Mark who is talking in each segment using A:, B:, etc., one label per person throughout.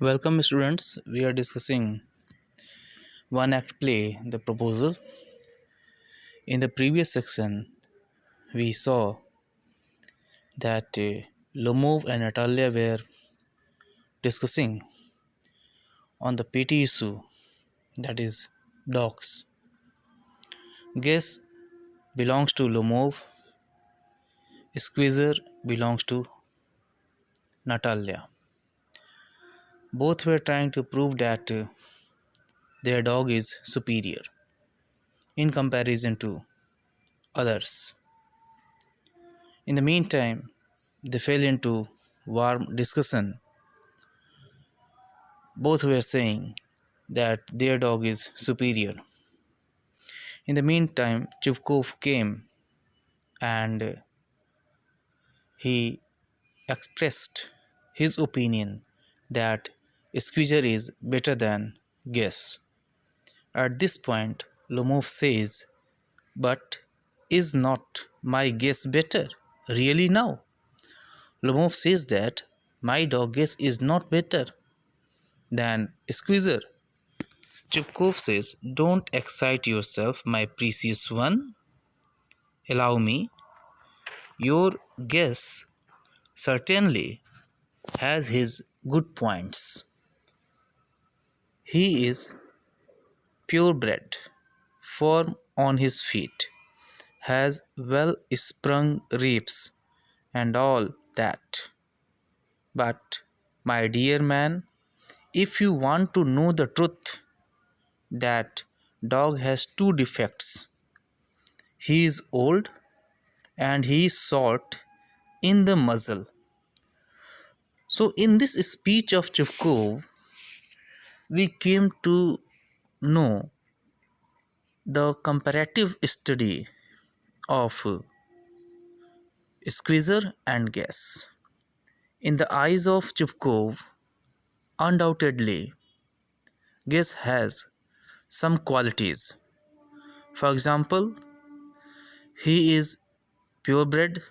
A: Welcome, students. We are discussing one act play, The Proposal. In the previous section, we saw that Lomov and Natalia were discussing on the petty issue, that is, dogs. Guess belongs to Lomov, Squeezer belongs to Natalia. Both were trying to prove that their dog is superior in comparison to others. In the meantime, they fell into warm discussion. Both were saying that their dog is superior. In the meantime, Chupkov came and he expressed his opinion that Squeezer is better than Guess. At this point, Lomov says, "But is not my Guess better? Really now?" Lomov says that my dog Guess is not better than Squeezer. Chupkov says, "Don't excite yourself, my precious one. Allow me. Your guess certainly has his good points. He is purebred, firm on his feet, has well sprung ribs, and all that. But, my dear man, if you want to know the truth, that dog has two defects. He is old and he is short in the muzzle." So, in this speech of Chupkov, we came to know the comparative study of Squeezer and Guess. In the eyes of Chupkov, undoubtedly, Guess has some qualities. For example, he is purebred,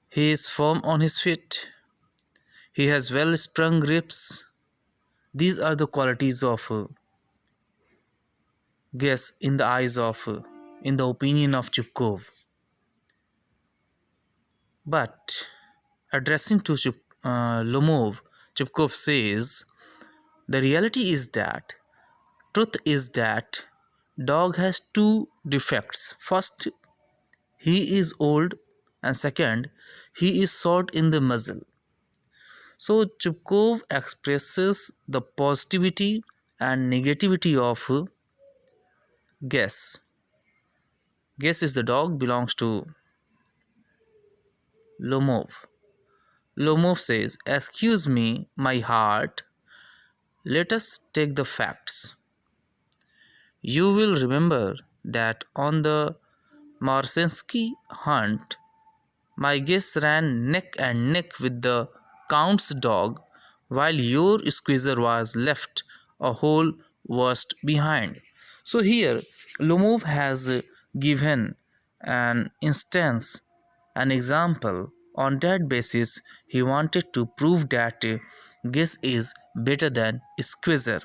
A: he is firm on his feet, he has well sprung ribs. These are the qualities of Guess in the eyes of, in the opinion of Chupkov. But addressing to Lomov, Chupkov says, the reality is that, truth is that, dog has two defects. First, he is old, and second, he is short in the muzzle. So Chupkov expresses the positivity and negativity of Guess. Guess is the dog, belongs to Lomov. Lomov says, "Excuse me, my heart, let us take the facts. You will remember that on the Marsinsky hunt, my Guess ran neck and neck with the Count's dog, while your Squeezer was left a whole worst behind." So here, Lomov has given an instance, an example. On that basis, he wanted to prove that Guess is better than Squeezer.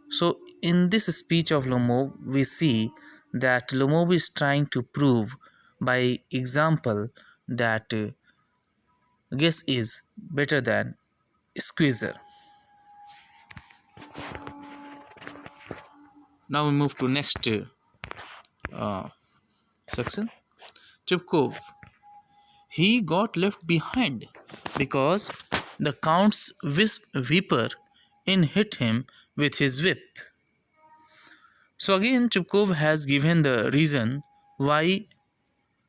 A: So in this speech of Lomov, we see that Lomov is trying to prove by example that Guess is better than Squeezer. Now we move to next section. Chupkov, he got left behind because the Count's whipper in hit him with his whip. So again, Chupkov has given the reason why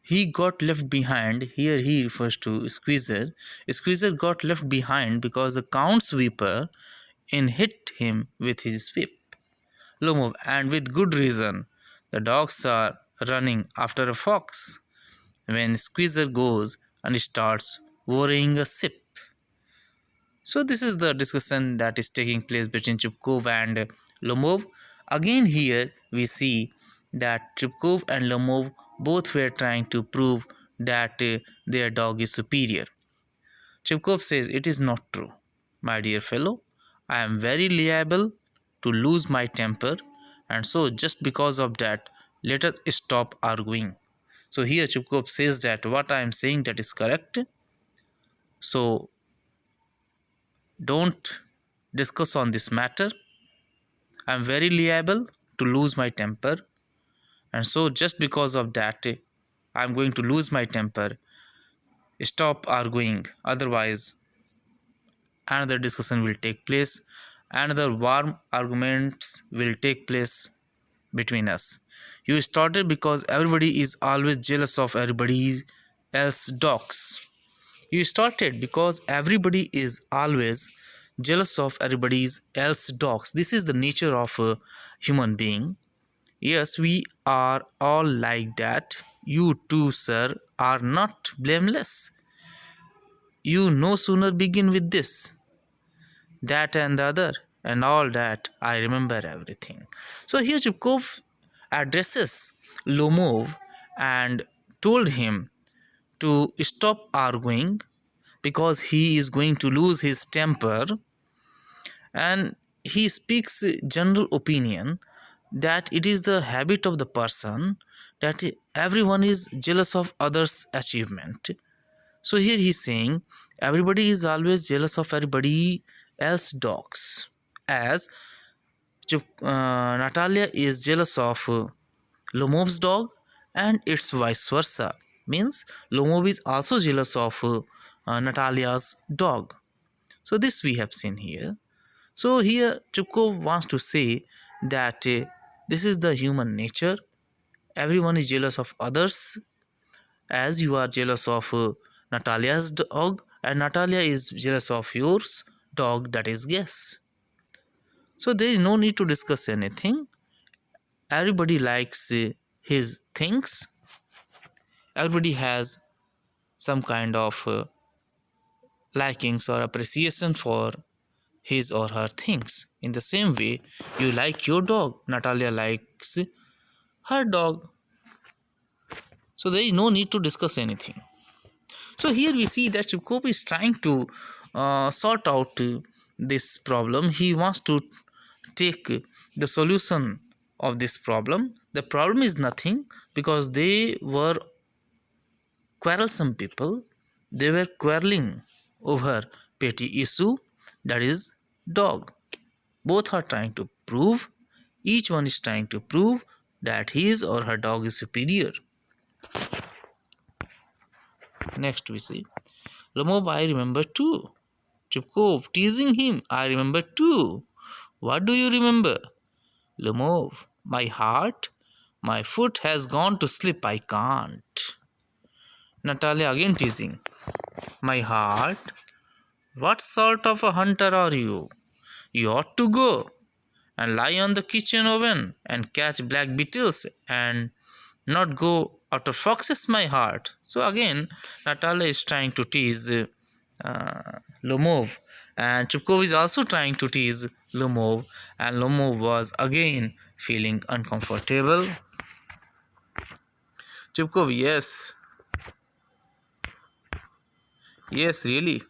A: he got left behind. Here he refers to Squeezer. Squeezer got left behind because the Count's whipper in hit him with his whip. Lomov, and with good reason. The dogs are running after a fox when Squeezer goes and starts worrying a sip. So this is the discussion that is taking place between Chupkov and Lomov. Again here we see that Chupkov and Lomov both were trying to prove that their dog is superior. Chupkov says, "It is not true, my dear fellow. I am very liable to lose my temper, and so just because of that, let us stop arguing." So here Chupkov says that what I am saying that is correct. So don't discuss on this matter. I am very liable to lose my temper, and so just because of that, I am going to lose my temper. Stop arguing, otherwise another discussion will take place, another warm arguments will take place between us. You started because everybody is always jealous of everybody else's dogs. You started because everybody is always jealous of everybody else's dogs. This is the nature of a human being. Yes, we are all like that. You too, sir, are not blameless. You no sooner begin with this, that and the other, and all that. I remember everything. So here Chupkov addresses Lomov and told him to stop arguing because he is going to lose his temper, and he speaks general opinion that it is the habit of the person that everyone is jealous of others' achievement. So here he is saying everybody is always jealous of everybody else dogs, as Natalia is jealous of Lomov's dog, and it's vice versa. Means Lomov is also jealous of Natalia's dog. So this we have seen here. So here Chupkov wants to say that this is the human nature. Everyone is jealous of others, as you are jealous of Natalia's dog, and Natalia is jealous of yours dog, that is Guess. So there is no need to discuss anything. Everybody likes his things. Everybody has some kind of likings or appreciation for his or her things. In the same way, you like your dog, Natalia likes her dog. So there is no need to discuss anything. So here we see that Chupkov is trying to sort out this problem. He wants to take the solution of this problem. The problem is nothing, because they were quarrelsome people. They were quarreling over petty issue, that is dog. Both are trying to prove, each one is trying to prove that his or her dog is superior. Next we see Lomov, I remember too. Chupkov teasing him, I remember too. What do you remember? Lomov, my heart, my foot has gone to sleep, I can't. Natalia again teasing, my heart, what sort of a hunter are you? You ought to go and lie on the kitchen oven and catch black beetles and not go after foxes, my heart. So again, Natalia is trying to tease Lomov, and Chupkov is also trying to tease Lomov, and Lomov was again feeling uncomfortable. Chupkov, yes, really.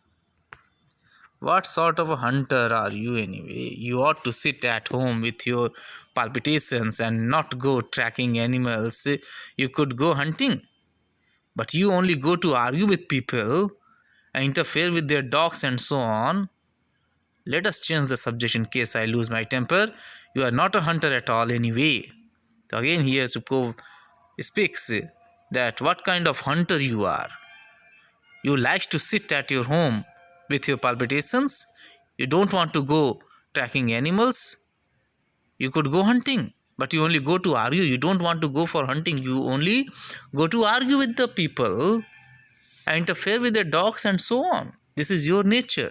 A: What sort of a hunter are you anyway? You ought to sit at home with your palpitations and not go tracking animals. You could go hunting, but you only go to argue with people and interfere with their dogs and so on. Let us change the subject in case I lose my temper. You are not a hunter at all anyway. So again here Chupkov speaks that what kind of hunter you are. You like to sit at your home with your palpitations. You don't want to go tracking animals. You could go hunting, but you only go to argue. You don't want to go for hunting. You only go to argue with the people and interfere with their dogs and so on. This is your nature.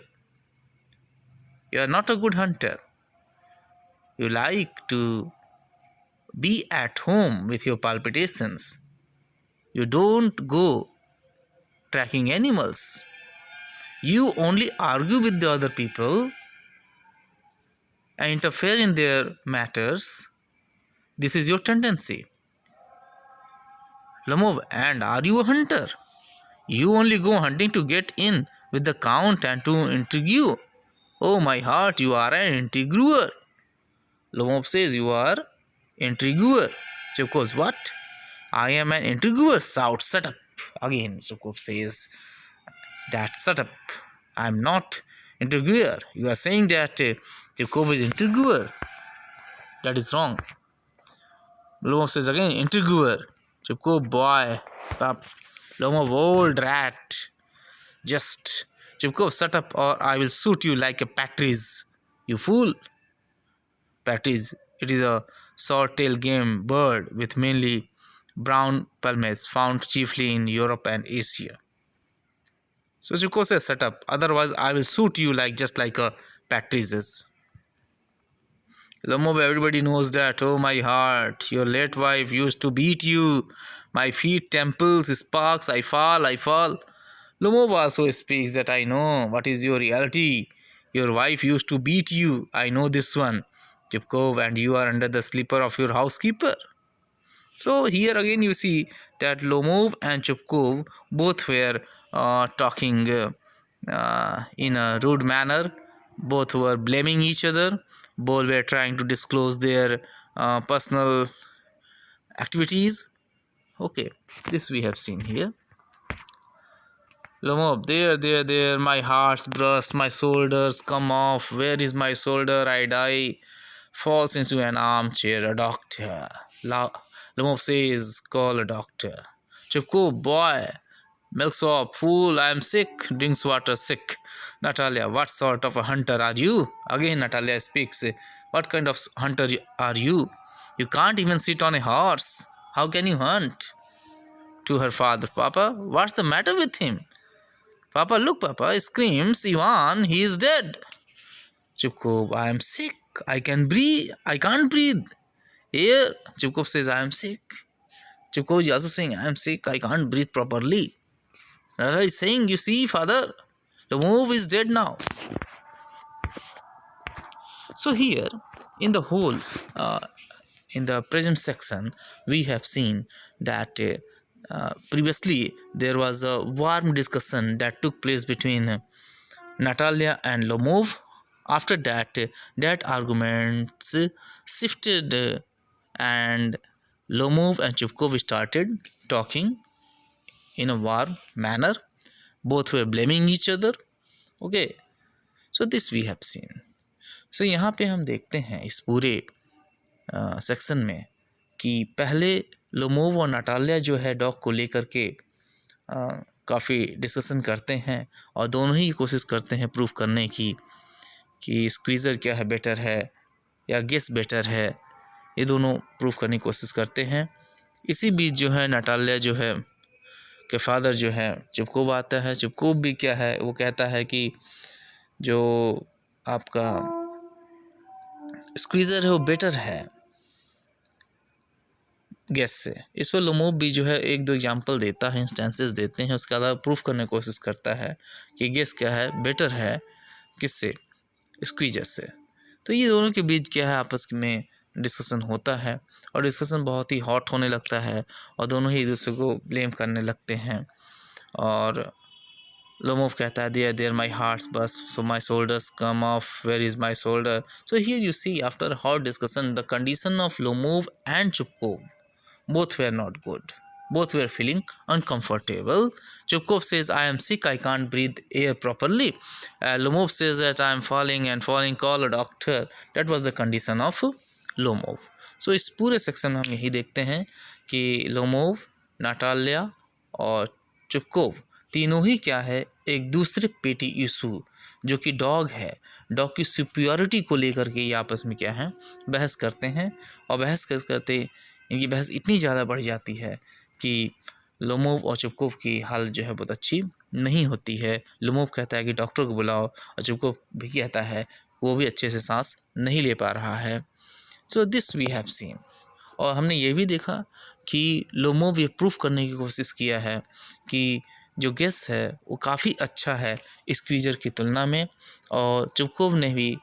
A: You are not a good hunter. You like to be at home with your palpitations. You don't go tracking animals. You only argue with the other people and interfere in their matters. This is your tendency. Lomov, and are you a hunter? You only go hunting to get in with the count and to intrigue. Oh, my heart, you are an intriguer. Lomov says, you are intriguer. Chupkov, what? I am an intriguer. Shout, shut up. Again, Chupkov says, that shut up. I am not intriguer. You are saying that Chupkov is intriguer. That is wrong. Lomov says again, intriguer. Chupkov, boy. Lomov, old rat. Just. Chupkov, shut up or I will shoot you like a patris. You fool. Patris. It is a short-tailed game bird with mainly brown plumage found chiefly in Europe and Asia. So Chupkov says, shut up. Otherwise, I will shoot you just like a patris. Lomov, everybody knows that. Oh, my heart, your late wife used to beat you. My feet, temples, sparks, I fall. Lomov also speaks that I know what is your reality. Your wife used to beat you. I know this one. Chupkov, and you are under the slipper of your housekeeper. So here again you see that Lomov and Chupkov both were talking in a rude manner. Both were blaming each other. Both were trying to disclose their personal activities. Okay, this we have seen here. Lomov, there, my heart's burst, my shoulders come off. Where is my shoulder? I die. Falls into an armchair. A doctor. Lomov says, call a doctor. Chupkov, boy. Milksop, fool, I am sick. Drinks water, sick. Natalia, what sort of a hunter are you? Again Natalia speaks. What kind of hunter are you? You can't even sit on a horse. How can you hunt? To her father, Papa, what's the matter with him? Papa, look, Papa, screams, Ivan, he is dead. Chupkov, I am sick. I can't breathe. Here, Chupkov says, I am sick. Chupkov is also saying, I am sick. I can't breathe properly. Rara is saying, you see, father, Lomov is dead now. So here, in the whole, in the present section, we have seen that previously there was a warm discussion that took place between Natalia and Lomov. After that, that arguments shifted and Lomov and Chupkov started talking in a warm manner. Both were blaming each other. Okay, so this we have seen. So यहाँ पे हम देखते हैं इस पूरे section में कि पहले लोमोव और नटालिया जो है डॉग को लेकर के काफ़ी डिस्कशन करते हैं और दोनों ही कोशिश करते हैं प्रूव करने की कि स्क्वीज़र क्या है बेटर है या गेस बेटर है, ये दोनों प्रूव करने की कोशिश करते हैं। इसी बीच जो है नटालिया जो है के फादर जो है चुपकोव आता है। चुपकोव भी क्या है वो कहता है कि जो आपका स्क्वीज़र है वो बेटर है गैस से। इस पर लोमोव भी जो है एक दो एग्जांपल देता है, इंस्टेंसेस देते हैं, उसके बाद प्रूफ करने की कोशिश करता है कि गैस क्या है बेटर है किससे, स्क्वीज़र से। तो ये दोनों के बीच क्या है आपस में डिस्कशन होता है और डिस्कशन बहुत ही हॉट होने लगता है और दोनों ही एक दूसरे को ब्लेम करने लगते हैं। और लोमोव कहता है देयर माई हार्ट्स बस so my shoulders come off, where is my shoulder. So here you see after hot discussion the condition of Lomov and Chubukov, both were not good, both were feeling uncomfortable. Chupkov says I am sick, I can't breathe air properly. Lomov says that I am falling, call a doctor. That was the condition of Lomov. So इस पूरे section में हम यही देखते हैं कि Lomov, Natalia और चुपकोव तीनों ही क्या है एक दूसरे पेटी इशू जो कि डॉग है, डॉग की सुपीरियरिटी को लेकर के ये आपस में क्या है बहस करते हैं। और बहस करते इनकी बहस इतनी ज़्यादा बढ़ जाती है कि लोमोव और चुपकोव की हालत जो है बहुत अच्छी नहीं होती है। लोमोव कहता है कि डॉक्टर को बुलाओ और चुपकोव भी कहता है वो भी अच्छे से सांस नहीं ले पा रहा है। So this we have seen. और हमने ये भी देखा कि लोमोव ये प्रूफ करने की कोशिश किया है कि जो गैस है वो काफ़ी अच्छा है स्क्वीज़र की तुलना में, और चुपकोव ने भी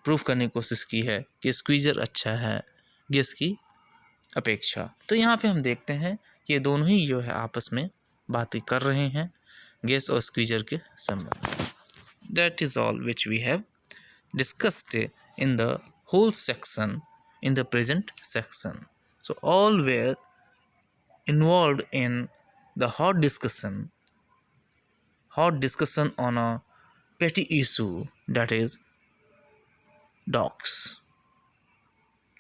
A: प्रूफ करने की कोशिश की है कि स्क्वीज़र अच्छा है गैस की अपेक्षा। तो यहाँ पे हम देखते हैं ये दोनों ही जो है आपस में बातें कर रहे हैं। गैस और स्क्वीजर के संबंध। That is all which we have discussed in the whole section in the present section. So all were involved in the hot discussion on a petty issue, that is dogs.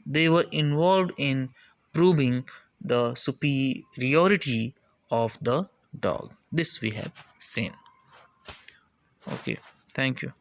A: They were involved in proving the superiority of the dog. This we have seen. Okay, thank you.